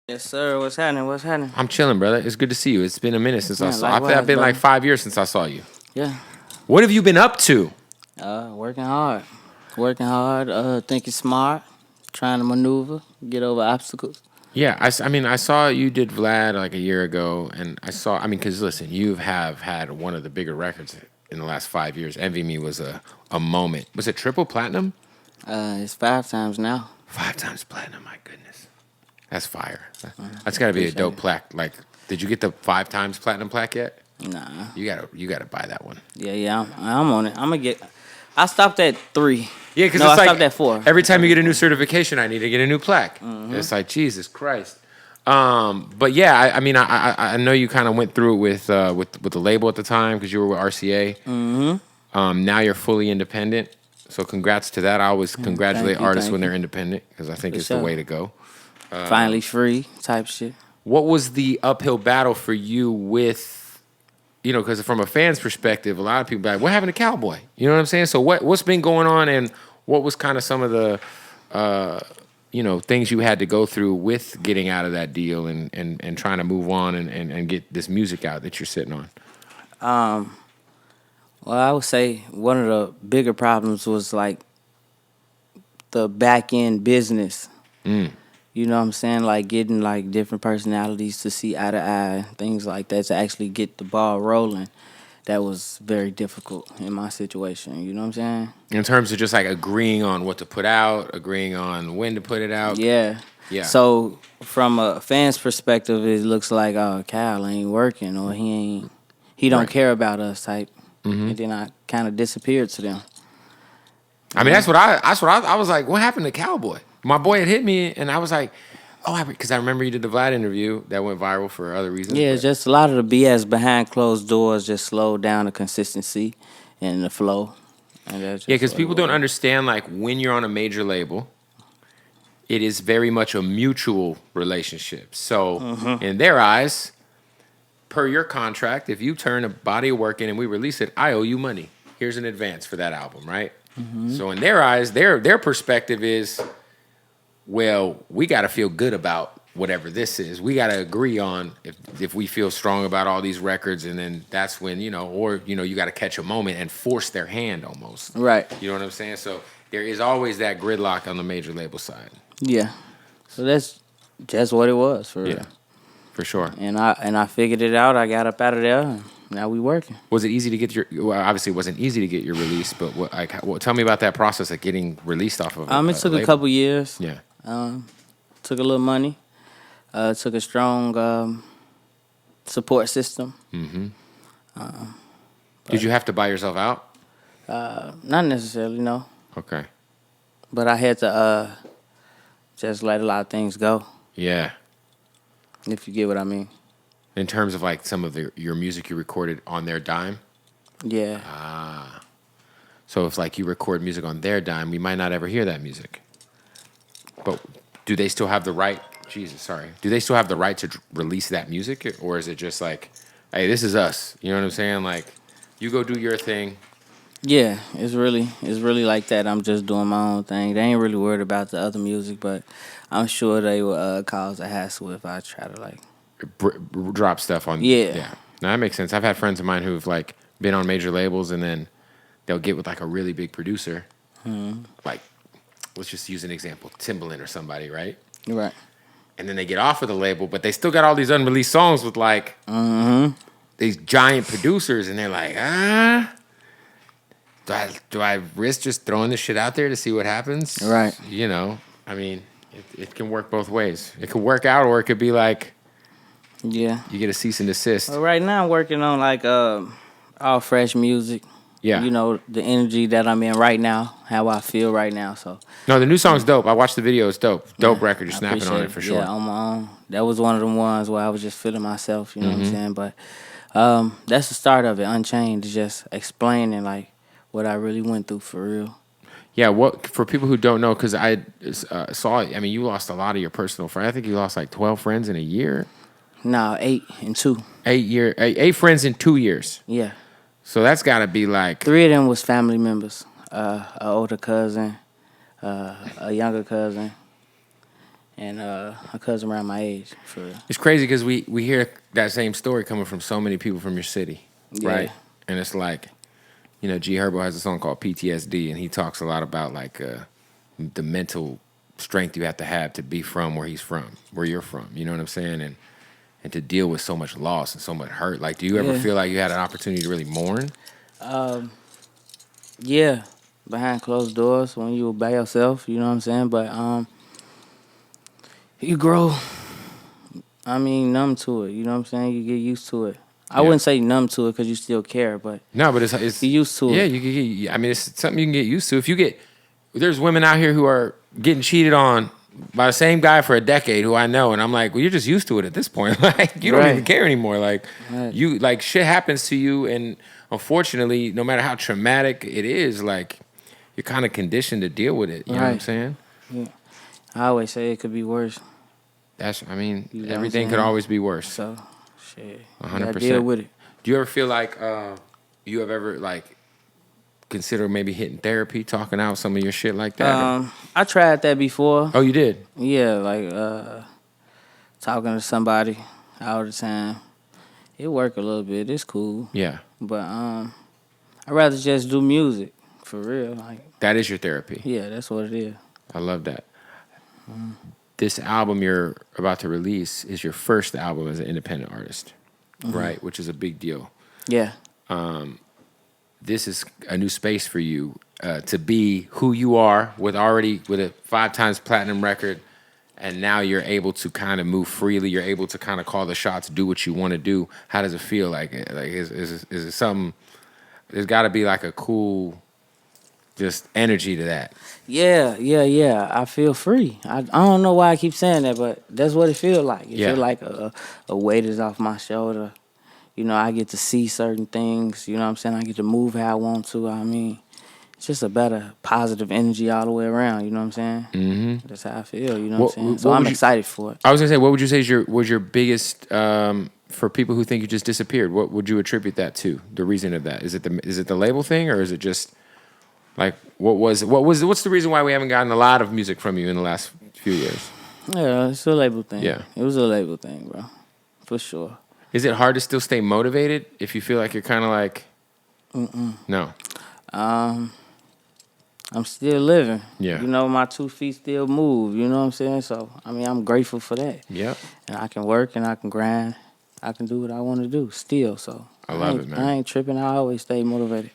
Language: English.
Yes, sir. What's happening? What's happening? I'm chilling, brother. It's good to see you. It's been a minute since I Yeah, saw. I think I've likewise, been like brother. 5 years since I saw you. Yeah. What have you been up to? Working hard. Working hard. Thinking smart. Trying to maneuver. Get over obstacles. Yeah, I mean, I saw you did Vlad like a year ago, and I mean, because listen, you have had one of the bigger records in the last 5 years. Envy Me was a moment. Was it triple platinum? It's 5 times now. 5 times platinum. My goodness, that's fire. That's got to be a Appreciate dope it. plaque. Like, did you get the 5 times platinum plaque yet? Nah. You gotta buy that one. Yeah. I'm on it. I'm gonna get. I stopped at 3. Yeah, because No, I it's stopped like at 4. every I time stopped you at get a new 4. certification, I need to get a new plaque. It's like Jesus Christ. But yeah, I mean, I know you kind of went through it with the label at the time because you were with RCA. Now you're fully independent, so congrats to that. I always congratulate Thank you. artists when Thank you. they're independent because I think For it's the sure. way to go. Finally free type shit. What was the uphill battle for you with, because from a fan's perspective, a lot of people be like, what happened to Cowboy? You know what I'm saying? So what's been going on, and what was kind of some of the things you had to go through with getting out of that deal and trying to move on and get this music out that you're sitting on? Well, I would say one of the bigger problems was like the back end business. You know what I'm saying? Like getting like different personalities to see eye to eye, things like that to actually get the ball rolling. That was very difficult in my situation. You know what I'm saying? In terms of just like agreeing on what to put out, agreeing on when to put it out. Yeah. Yeah. So from a fan's perspective, it looks like Cal ain't working or he don't Right. care about us type. And then I kind of disappeared to them. I mean, that's what I was like, what happened to Cowboy? My boy had hit me, and I was like, oh, because I remember you did the Vlad interview that went viral for other reasons. Yeah, But just a lot of the BS behind closed doors just slowed down the consistency and the flow. And that's yeah, just because what it people don't was. understand, like, when you're on a major label, it is very much a mutual relationship. So in their eyes, per your contract, if you turn a body of work in and we release it, I owe you money. Here's an advance for that album, right? So in their eyes, their perspective is, well, we got to feel good about whatever this is. We got to agree on if we feel strong about all these records, and then that's when you got to catch a moment and force their hand almost. Right. You know what I'm saying? So there is always that gridlock on the major label side. Yeah. So that's just what it was for Yeah, real. for sure. And I figured it out. I got up out of there. And now we working. Was it easy to get well, obviously it wasn't easy to get your release, but tell me about that process of getting released off of It took a label. couple years. Yeah. Took a little money. Took a strong support system. Did you have to buy yourself out? Not necessarily, no. Okay. But I had to just let a lot of things go, Yeah. if you get what I mean. In terms of like some of your music you recorded on their dime. Yeah. So if like you record music on their dime, we might not ever hear that music. But do they still have the right? Jesus, sorry. Do they still have the right to release that music, or is it just like, hey, this is us? You know what I'm saying? Like, you go do your thing. Yeah, it's really like that. I'm just doing my own thing. They ain't really worried about the other music, but I'm sure they will cause a hassle if I try to like. Drop stuff on. Yeah. No, that makes sense. I've had friends of mine who've like been on major labels, and then they'll get with like a really big producer. Like, let's just use an example, Timbaland or somebody, right? Right. And then they get off of the label, but they still got all these unreleased songs with like these giant producers, and they're like, do I risk just throwing this shit out there to see what happens? Right. I mean, it can work both ways. It could work out, or it could be like, Yeah. you get a cease and desist. Well, right now I'm working on like all fresh music. Yeah. You know, the energy that I'm in right now, how I feel right now. So No, the new song's dope. I watched the video. It's dope. Dope record. You're I snapping on appreciate it for sure. Yeah, on my own. That was one of them ones where I was just feeling myself, you know what I'm saying? But that's the start of it, Unchained, is just explaining like what I really went through for real. Yeah, what for people who don't know, because I saw it. I mean, you lost a lot of your personal friends. I think you lost like 12 friends in a year. No, 8 and 2. 8 friends in 2 years. Yeah. So that's got to be like 3 of them was family members. An older cousin, a younger cousin, and a cousin around my age. For real. It's crazy because we hear that same story coming from so many people from your city, right? And it's like, you know, G Herbo has a song called PTSD, and he talks a lot about like the mental strength you have to be from where he's from, where you're from. You know what I'm saying? And to deal with so much loss and so much hurt. Like, do you ever feel like you had an opportunity to really mourn? Yeah, behind closed doors when you were by yourself. You know what I'm saying? But you grow. I mean, numb to it. You know what I'm saying? You get used to it. I wouldn't say numb to it because you still care, but no, but it's you used to it. Yeah, you can get. I mean, it's something you can get used to. If you get, there's women out here who are getting cheated on by the same guy for a decade who I know, and I'm like, well, you're just used to it at this point. Like, you don't even care anymore. Like, you like shit happens to you, and unfortunately, no matter how traumatic it is, like you're kind of conditioned to deal with it. You know what I'm saying? Yeah. I always say it could be worse. I mean, everything could always be worse. So, shit, 100%. deal with it. Do you ever feel like you have ever like consider maybe hitting therapy, talking out some of your shit like that? I tried that before. Oh, you did? Yeah, like talking to somebody all the time. It worked a little bit. It's cool. Yeah. But I'd rather just do music for real. Like, that is your therapy. Yeah, that's what it is. I love that. This album you're about to release is your first album as an independent artist, right? Which is a big deal. Yeah. This is a new space for you to be who you are with a 5 times platinum record, and now you're able to kind of move freely. You're able to kind of call the shots, do what you want to do. How does it feel? Like is it something? There's got to be like a cool, just energy to that. Yeah. I feel free. I don't know why I keep saying that, but that's what it feels like. It feels like a weight is off my shoulder. You know, I get to see certain things. You know what I'm saying? I get to move how I want to. I mean, it's just a better positive energy all the way around. You know what I'm saying? Mm-hmm. That's how I feel. You know what I'm saying? So I'm excited for it. I was gonna say, what would you say was your biggest for people who think you just disappeared? What would you attribute that to? The reason of that is it the label thing, or is it just like what's the reason why we haven't gotten a lot of music from you in the last few years? Yeah, it's a label thing. Yeah, it was a label thing, bro, for sure. Is it hard to still stay motivated if you feel like you're kind of like, no? I'm still living. Yeah. You know, my 2 feet still move. You know what I'm saying? So, I mean, I'm grateful for that. Yeah. And I can work and I can grind. I can do what I want to do still. So, I love it, man. I ain't tripping. I always stay motivated.